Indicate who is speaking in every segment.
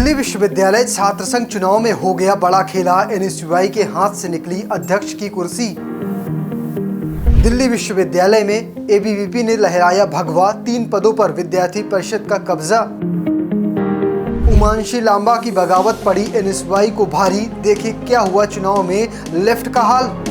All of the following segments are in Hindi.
Speaker 1: दिल्ली विश्वविद्यालय छात्र संघ चुनाव में हो गया बड़ा खेला। एनएसयूआई के हाथ से निकली अध्यक्ष की कुर्सी। दिल्ली विश्वविद्यालय में एबीवीपी ने लहराया भगवा, 3 पदों पर विद्यार्थी परिषद का कब्जा। उमांशी लांबा की बगावत पड़ी एनएसयूआई को भारी, देखिए क्या हुआ चुनाव में लेफ्ट का हाल।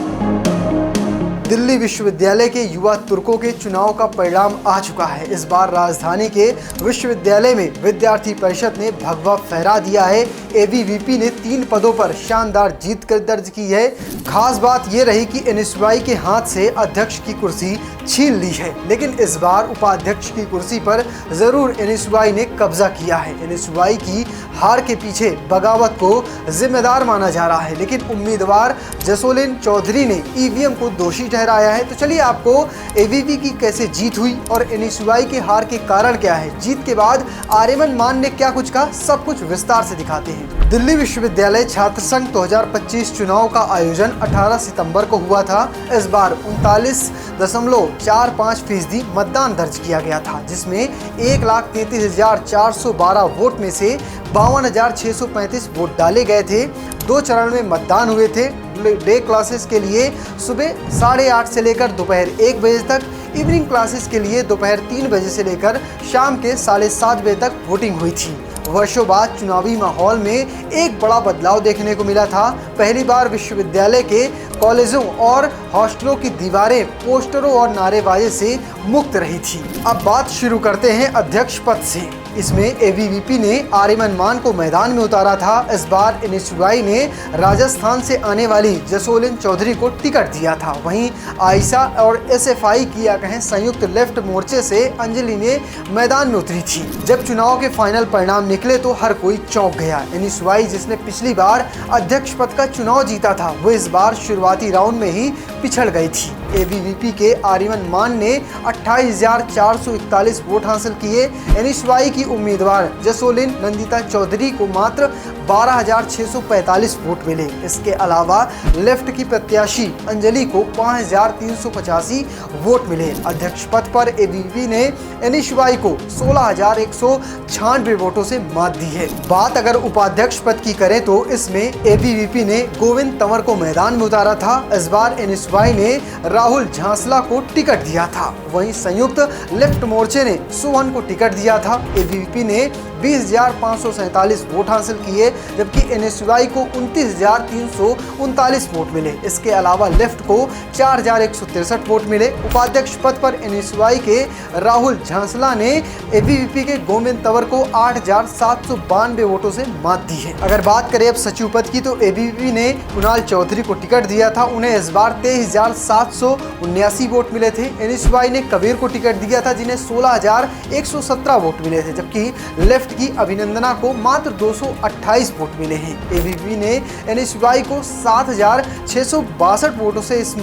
Speaker 1: दिल्ली विश्वविद्यालय के युवा तुर्कों के चुनाव का परिणाम आ चुका है। इस बार राजधानी के विश्वविद्यालय में विद्यार्थी परिषद ने भगवा फहरा दिया है। एबीवीपी ने 3 पदों पर शानदार जीत दर्ज की है। खास बात यह रही कि एनएसयूआई के हाथ से अध्यक्ष की कुर्सी छीन ली है, लेकिन इस बार उपाध्यक्ष की कुर्सी पर जरूर एनएसयूआई ने कब्जा किया है। एनएसयूआई की हार के पीछे बगावत को जिम्मेदार माना जा रहा है, लेकिन उम्मीदवार जसोलिन चौधरी ने ईवीएम को दोषी ठहराया है। तो चलिए आपको एबीवीपी की कैसे जीत हुई और एनएसयूआई के हार के कारण क्या है, जीत के बाद आर्यमन मान ने क्या कुछ कहा, सब कुछ विस्तार से दिखाते हैं। दिल्ली विश्वविद्यालय छात्र संघ 2025 चुनाव का आयोजन 18 सितंबर को हुआ था। इस बार 39.45% मतदान दर्ज किया गया था, जिसमें 1,33,412 वोट में से 52,635 वोट डाले गए थे। 2 चरण में मतदान हुए थे। डे क्लासेस के लिए सुबह 8:30 से लेकर दोपहर 1 बजे तक, इवनिंग क्लासेस के लिए दोपहर 3 बजे से लेकर शाम के 7:30 बजे तक वोटिंग हुई थी। वर्षों बाद चुनावी माहौल में एक बड़ा बदलाव देखने को मिला था। पहली बार विश्वविद्यालय के कॉलेजों और हॉस्टलों की दीवारें पोस्टरों और नारेबाजी से मुक्त रही थी। अब बात शुरू करते हैं अध्यक्ष पद से। इसमें एबीवीपी ने आर्यमन मान को मैदान में उतारा था। इस बार एनएसयूआई ने राजस्थान से आने वाली जसोलिन चौधरी को टिकट दिया था। वहीं आयशा और एसएफआई की या कहें संयुक्त लेफ्ट मोर्चे से अंजलि ने मैदान में उतरी थी। जब चुनाव के फाइनल परिणाम निकले तो हर कोई चौंक गया। एनएसयूआई जिसने पिछली बार अध्यक्ष पद का चुनाव जीता था, वो इस बार शुरुआती राउंड में ही पिछड़ गई थी। एबीवीपी के आर्यमन मान ने 28,441 वोट हासिल किए। एनएसयूआई की उम्मीदवार जसोलिन नंदिता चौधरी को मात्र 12,645 वोट मिले। इसके अलावा लेफ्ट की प्रत्याशी अंजलि को 5,385 वोट मिले। अध्यक्ष पद पर एबीवीपी ने एनएसयूआई को 16,196 वोटों से मात दी है। बात अगर उपाध्यक्ष पद की करें तो इसमें एबीवीपी ने गोविंद तंवर को मैदान में उतारा था। इस बार एनएसयूआई ने राहुल झांसला को टिकट दिया था। वहीं संयुक्त लेफ्ट मोर्चे ने सोहन को टिकट दिया था। एबीवीपी ने 20,547 वोट हासिल किए, जबकि एनएसयूआई को 29,339 वोट मिले। इसके अलावा लेफ्ट को 4,163 वोट मिले। उपाध्यक्ष पद पर एनएसयूआई के राहुल झांसला ने एबीवीपी के गोविंद तंवर को 8,792 वोटों से मात दी है। अगर बात करें अब सचिव पद की, तो एबीवीपी ने कुणाल चौधरी को टिकट दिया था। उन्हें इस बार 23,779 वोट मिले थे। एनएसयूआई ने कबीर को टिकट दिया था, जिन्हें 16,117 वोट मिले थे, जबकि लेफ्ट की अभिनंदना को मात्र 228 वोट मिले हैं। एबीवीपी ने एनएसयूआई को 7,662 वोटों से इस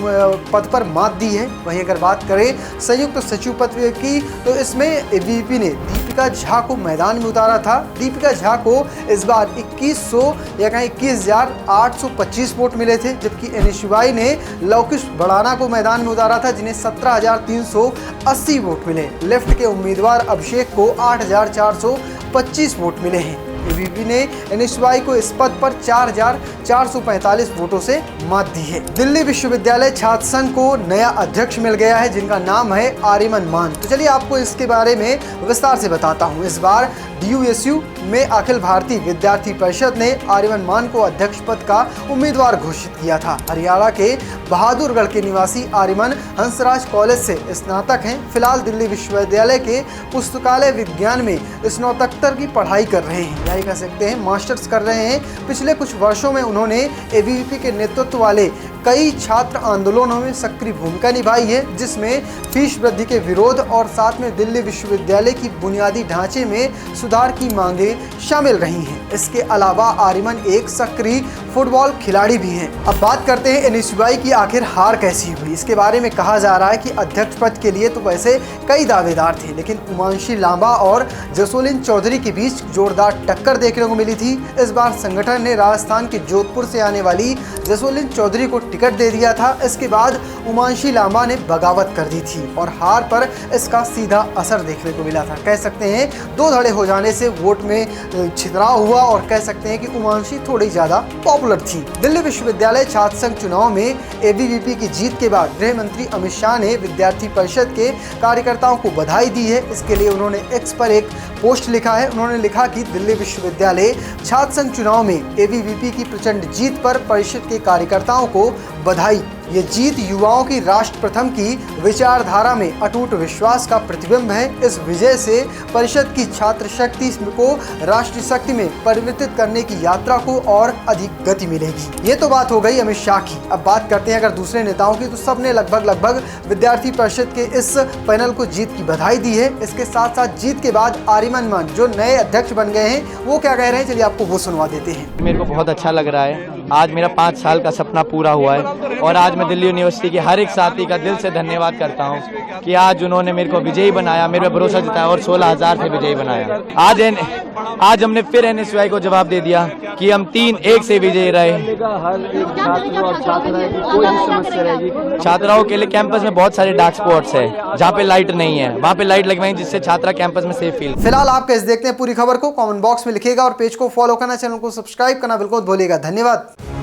Speaker 1: पद पर मात दी है। वहीं अगर बात करें संयुक्त सचिव पद की, तो इसमें एबीवीपी ने दीपिका झा को मैदान में उतारा था। दीपिका झा को इस बार 21,825 वोट मिले थे, जबकि एनएसयूआई ने लौकिश भड़ाना को मैदान में उतारा था, जिन्हें 17,380 वोट मिले। लेफ्ट के उम्मीदवार अभिषेक को 8,425 वोट मिले हैं। एबीवीपी ने एनएसयूआई को इस पद पर 4,445 वोटों से मात दी है। दिल्ली विश्वविद्यालय छात्र संघ को नया अध्यक्ष मिल गया है, जिनका नाम है आर्यमन मान। तो चलिए आपको इसके बारे में विस्तार से बताता हूँ। इस बार डीयूएसयू में अखिल भारतीय विद्यार्थी परिषद ने आर्यमन मान को अध्यक्ष पद का उम्मीदवार घोषित किया था। हरियाणा के बहादुरगढ़ के निवासी आर्यमन हंसराज कॉलेज से स्नातक हैं। फिलहाल दिल्ली विश्वविद्यालय के पुस्तकालय विज्ञान में स्नातकोत्तर की पढ़ाई कर रहे हैं, यही कह सकते हैं मास्टर्स कर रहे हैं। पिछले कुछ वर्षों में उन्होंने एबीवीपी के नेतृत्व वाले कई छात्र आंदोलनों में सक्रिय भूमिका निभाई है, जिसमें फीस वृद्धि के विरोध और साथ में दिल्ली विश्वविद्यालय की बुनियादी ढांचे में सुधार की मांगें शामिल रही हैं। इसके अलावा आर्यमन एक सक्रिय फुटबॉल खिलाड़ी भी हैं। अब बात करते हैं एनएसयूआई की आखिर हार कैसी हुई। इसके बारे में कहा जा रहा है कि अध्यक्ष पद के लिए तो वैसे कई दावेदार थे, लेकिन उमांशी लांबा और जसोलिन चौधरी के बीच जोरदार टक्कर देखने को मिली थी। इस बार संगठन ने राजस्थान के जोधपुर से आने वाली जसोलिन चौधरी को टिकट दे दिया था। इसके बाद उमांशी लांबा ने बगावत कर दी थी और हार पर इसका सीधा असर देखने को मिला था। कह सकते हैं दो धड़े हो जाने से वोट में छितराव हुआ और कह सकते हैं कि उमांशी थोड़ी ज्यादा पॉपुलर थी। दिल्ली विश्वविद्यालय छात्र संघ चुनाव में एबीवीपी की जीत के बाद गृह मंत्री अमित शाह ने विद्यार्थी परिषद के कार्यकर्ताओं को बधाई दी है। इसके लिए उन्होंने एक्स पर एक पोस्ट लिखा है। उन्होंने लिखा कि दिल्ली विश्वविद्यालय छात्र संघ चुनाव में एबीवीपी की प्रचंड जीत पर परिषद के कार्यकर्ताओं को बधाई। ये जीत युवाओं की राष्ट्र प्रथम की विचारधारा में अटूट विश्वास का प्रतिबिंब है। इस विजय से परिषद की छात्र शक्ति को राष्ट्रीय शक्ति में परिवर्तित करने की यात्रा को और अधिक गति मिलेगी। ये तो बात हो गई अमित शाह की। अब बात करते हैं अगर दूसरे नेताओं की, तो सबने लगभग विद्यार्थी परिषद के इस पैनल को जीत की बधाई दी है। इसके साथ साथ जीत के बाद आर्यमन मान जो नए अध्यक्ष बन गए हैं वो क्या कह रहे हैं, चलिए आपको वो सुनवा देते हैं।
Speaker 2: मेरे को बहुत अच्छा लग रहा है। आज मेरा 5 साल का सपना पूरा हुआ है और आज मैं दिल्ली यूनिवर्सिटी के हर एक साथी का दिल से धन्यवाद करता हूं कि आज उन्होंने मेरे को विजयी बनाया, मेरे पे भरोसा जताया और 16,000 से विजयी बनाया। आज हमने फिर एनएसयूआई को जवाब दे दिया कि हम 3-1 से विजयी रहे।
Speaker 3: हर एक छात्र और छात्राएं की कोई भी समस्या रहेगी,
Speaker 2: छात्राओं के लिए कैंपस में बहुत सारे डार्क स्पॉट्स है जहाँ पे लाइट नहीं है, वहाँ पे लाइट लगवाएं जिससे छात्रा कैंपस में सेफ फील।
Speaker 1: फिलहाल आप कैसे देखते हैं पूरी खबर को कमेंट बॉक्स में लिखिएगा और पेज को फॉलो करना, चैनल को सब्सक्राइब करना बिल्कुल भूलिएगा। धन्यवाद।